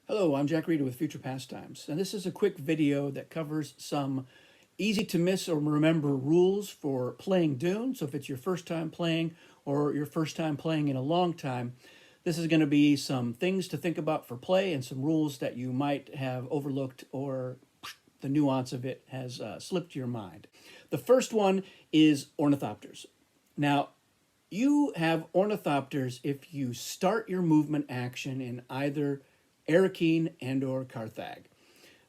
Hello, I'm Jack Reeder with Future Pastimes, and this is a quick video that covers some easy to miss or remember rules for playing Dune. So if it's your first time playing or your first time playing in a long time, this is going to be some things to think about for play and some rules that you might have overlooked or the nuance of it has slipped your mind. The first one is Ornithopters. Now, you have Ornithopters if you start your movement action in either Arakeen and or Carthag.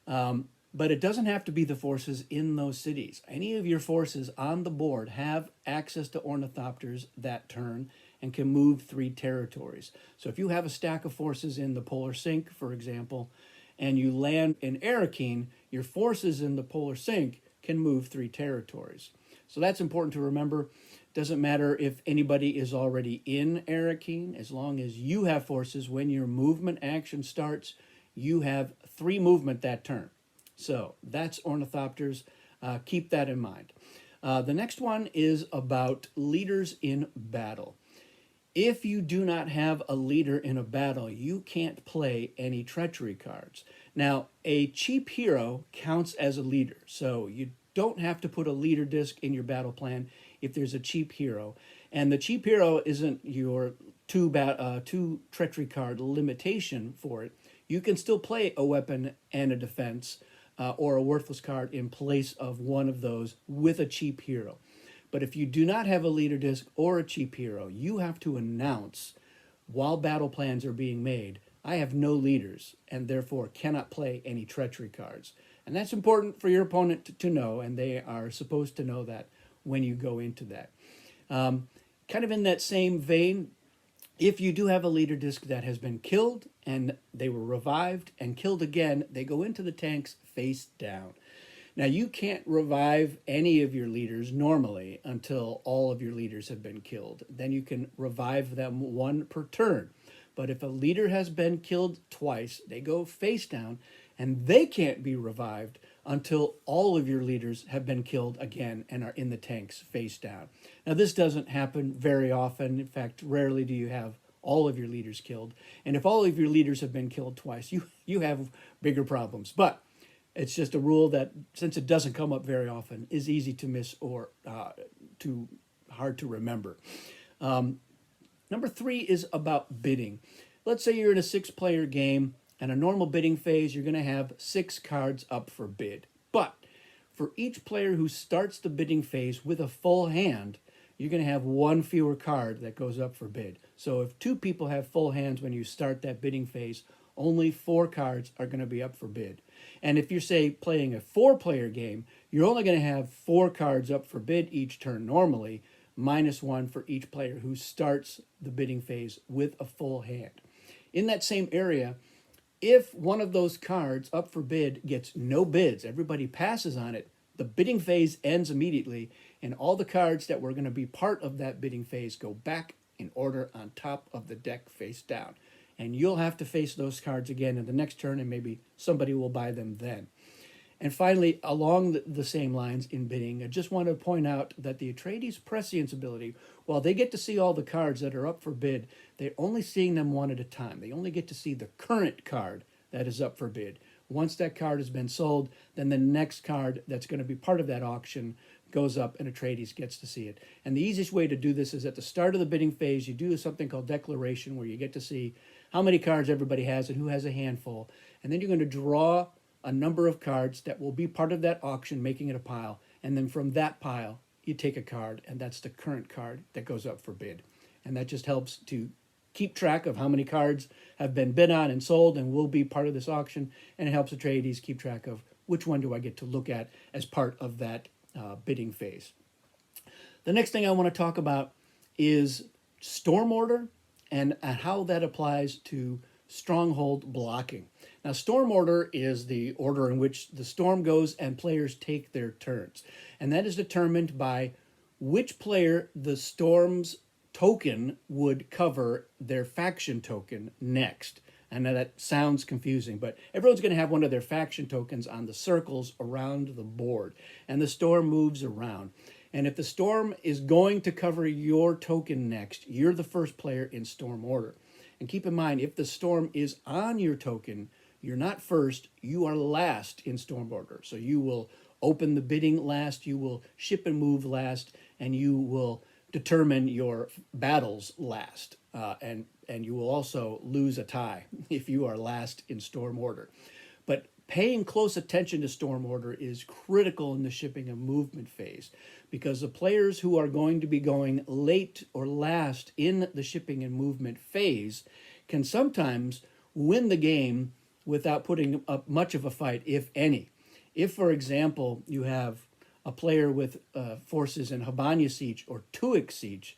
But it doesn't have to be the forces in those cities. Any of your forces on the board have access to Ornithopters that turn and can move 3 territories. So if you have a stack of forces in the Polar Sink, for example, and you land in Arakeen, your forces in the Polar Sink can move 3 territories. So that's important to remember. Doesn't matter if anybody is already in Arakeen, as long as you have forces, when your movement action starts, you have 3 movement that turn. So that's Ornithopters. Keep that in mind. The next one is about leaders in battle. If you do not have a leader in a battle, you can't play any treachery cards. Now, a cheap hero counts as a leader, so you don't have to put a leader disc in your battle plan if there's a cheap hero. And the cheap hero isn't your two treachery card limitation for it. You can still play a weapon and a defense or a worthless card in place of one of those with a cheap hero. But if you do not have a leader disc or a cheap hero, you have to announce while battle plans are being made, I have no leaders and therefore cannot play any treachery cards. And that's important for your opponent to know, and they are supposed to know that when you go into that. Kind of in that same vein, if you do have a leader disc that has been killed and they were revived and killed again, they go into the tanks face down. Now, you can't revive any of your leaders normally until all of your leaders have been killed. Then you can revive them 1 per turn. But if a leader has been killed twice, they go face down, and they can't be revived until all of your leaders have been killed again and are in the tanks face down. Now, this doesn't happen very often. In fact, rarely do you have all of your leaders killed. And if all of your leaders have been killed twice, you have bigger problems. But it's just a rule that, since it doesn't come up very often, is easy to miss or too hard to remember. Number 3 is about bidding. Let's say you're in a 6-player game, and a normal bidding phase, you're going to have 6 cards up for bid. But for each player who starts the bidding phase with a full hand, you're going to have 1 fewer card that goes up for bid. So if 2 people have full hands when you start that bidding phase, only 4 cards are going to be up for bid. And if you're, say, playing a 4-player game, you're only going to have 4 cards up for bid each turn normally, -1 for each player who starts the bidding phase with a full hand. In that same area, if one of those cards up for bid gets no bids, everybody passes on it, the bidding phase ends immediately, and all the cards that were going to be part of that bidding phase go back in order on top of the deck face down. And you'll have to face those cards again in the next turn, and maybe somebody will buy them then. And finally, along the same lines in bidding, I just want to point out that the Atreides prescience ability, while they get to see all the cards that are up for bid, they're only seeing them 1 at a time. They only get to see the current card that is up for bid. Once that card has been sold, then the next card that's going to be part of that auction goes up and Atreides gets to see it. And the easiest way to do this is at the start of the bidding phase, you do something called declaration, where you get to see how many cards everybody has and who has a handful. And then you're going to draw a number of cards that will be part of that auction, making it a pile. And then from that pile, you take a card, and that's the current card that goes up for bid. And that just helps to keep track of how many cards have been bid on and sold and will be part of this auction. And it helps Atreides keep track of which one do I get to look at as part of that bidding phase. The next thing I want to talk about is storm order and how that applies to Stronghold blocking. Now, storm order is the order in which the storm goes and players take their turns. And that is determined by which player the storm's token would cover their faction token next. I know that sounds confusing, but everyone's going to have one of their faction tokens on the circles around the board, and the storm moves around. And if the storm is going to cover your token next, you're the first player in storm order. And keep in mind, if the storm is on your token, you're not first, you are last in storm order. So you will open the bidding last, you will ship and move last, and you will determine your battles last. And you will also lose a tie if you are last in storm order. But paying close attention to storm order is critical in the shipping and movement phase, because the players who are going to be going late or last in the shipping and movement phase can sometimes win the game without putting up much of a fight, if any. If, for example, you have a player with forces in Habanya siege or Tuic siege,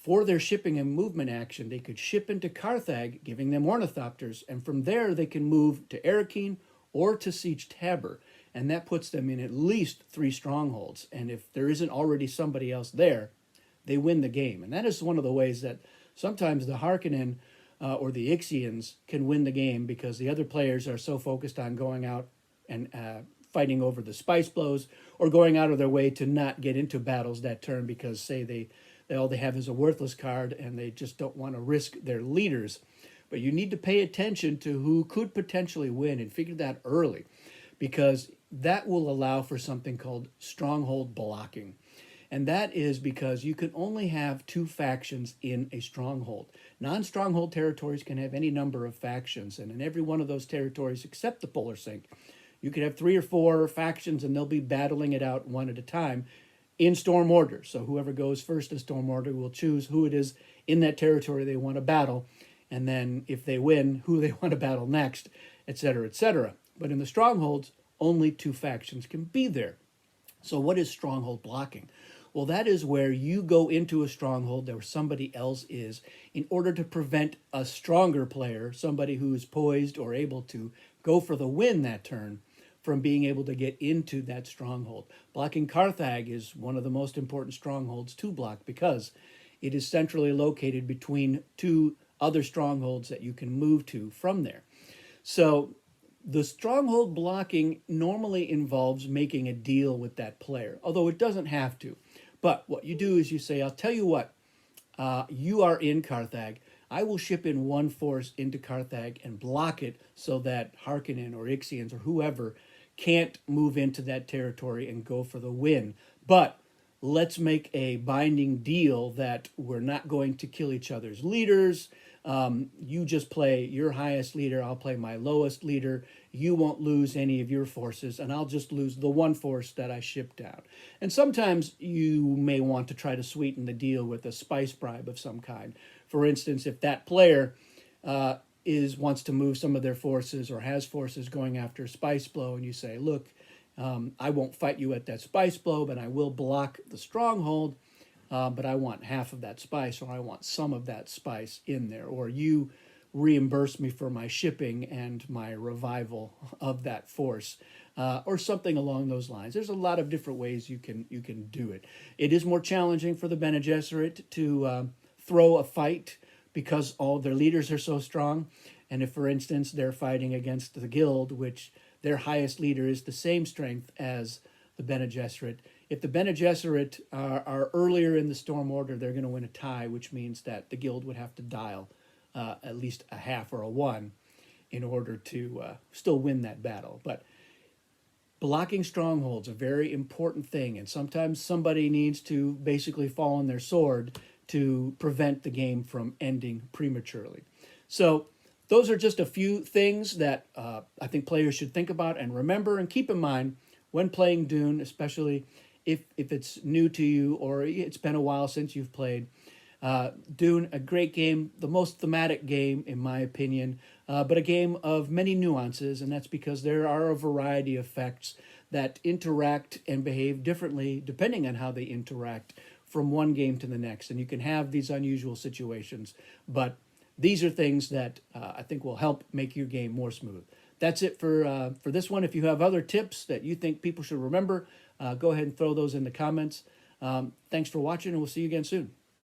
for their shipping and movement action, they could ship into Carthage, giving them Ornithopters, and from there they can move to Arakeen or to Siege Tabor, and that puts them in at least 3 strongholds. And if there isn't already somebody else there, they win the game. And that is one of the ways that sometimes the Harkonnen or the Ixians can win the game, because the other players are so focused on going out and fighting over the spice blows, or going out of their way to not get into battles that turn because, say, all they have is a worthless card and they just don't want to risk their leaders. But you need to pay attention to who could potentially win and figure that early, because that will allow for something called stronghold blocking. And that is because you can only have 2 factions in a stronghold. Non-stronghold territories can have any number of factions, and in every one of those territories except the Polar Sink, you could have 3 or 4 factions, and they'll be battling it out one at a time in storm order. So whoever goes first in storm order will choose who it is in that territory they want to battle, and then if they win, who they want to battle next, etc., etc. But in the strongholds, only 2 factions can be there. So what is stronghold blocking? Well, that is where you go into a stronghold where somebody else is, in order to prevent a stronger player, somebody who is poised or able to go for the win that turn, from being able to get into that stronghold. Blocking Carthage is one of the most important strongholds to block, because it is centrally located between 2 other strongholds that you can move to from there. So the stronghold blocking normally involves making a deal with that player, although it doesn't have to. But what you do is you say, I'll tell you what, you are in Carthage. I will ship in 1 force into Carthage and block it so that Harkonnen or Ixians or whoever can't move into that territory and go for the win. But let's make a binding deal that we're not going to kill each other's leaders. You just play your highest leader, I'll play my lowest leader. You won't lose any of your forces, and I'll just lose the 1 force that I shipped down. And sometimes you may want to try to sweeten the deal with a spice bribe of some kind. For instance, if that player wants to move some of their forces or has forces going after a spice blow, and you say, look, I won't fight you at that spice blow, but I will block the stronghold, but I want half of that spice, or I want some of that spice in there, or you reimburse me for my shipping and my revival of that force, or something along those lines. There's a lot of different ways you can do it. It is more challenging for the Bene Gesserit to throw a fight, because all their leaders are so strong. And if, for instance, they're fighting against the guild, which their highest leader is the same strength as the Bene Gesserit, if the Bene Gesserit are earlier in the storm order, they're going to win a tie, which means that the guild would have to dial at least a half or a 1 in order to still win that battle. But blocking strongholds is a very important thing, and sometimes somebody needs to basically fall on their sword to prevent the game from ending prematurely. So those are just a few things that I think players should think about and remember and keep in mind when playing Dune, especially if it's new to you or it's been a while since you've played. Dune, a great game, the most thematic game in my opinion, but a game of many nuances, and that's because there are a variety of effects that interact and behave differently depending on how they interact from one game to the next. And you can have these unusual situations, but these are things that I think will help make your game more smooth. That's it for this one. If you have other tips that you think people should remember, go ahead and throw those in the comments. Thanks for watching, and we'll see you again soon.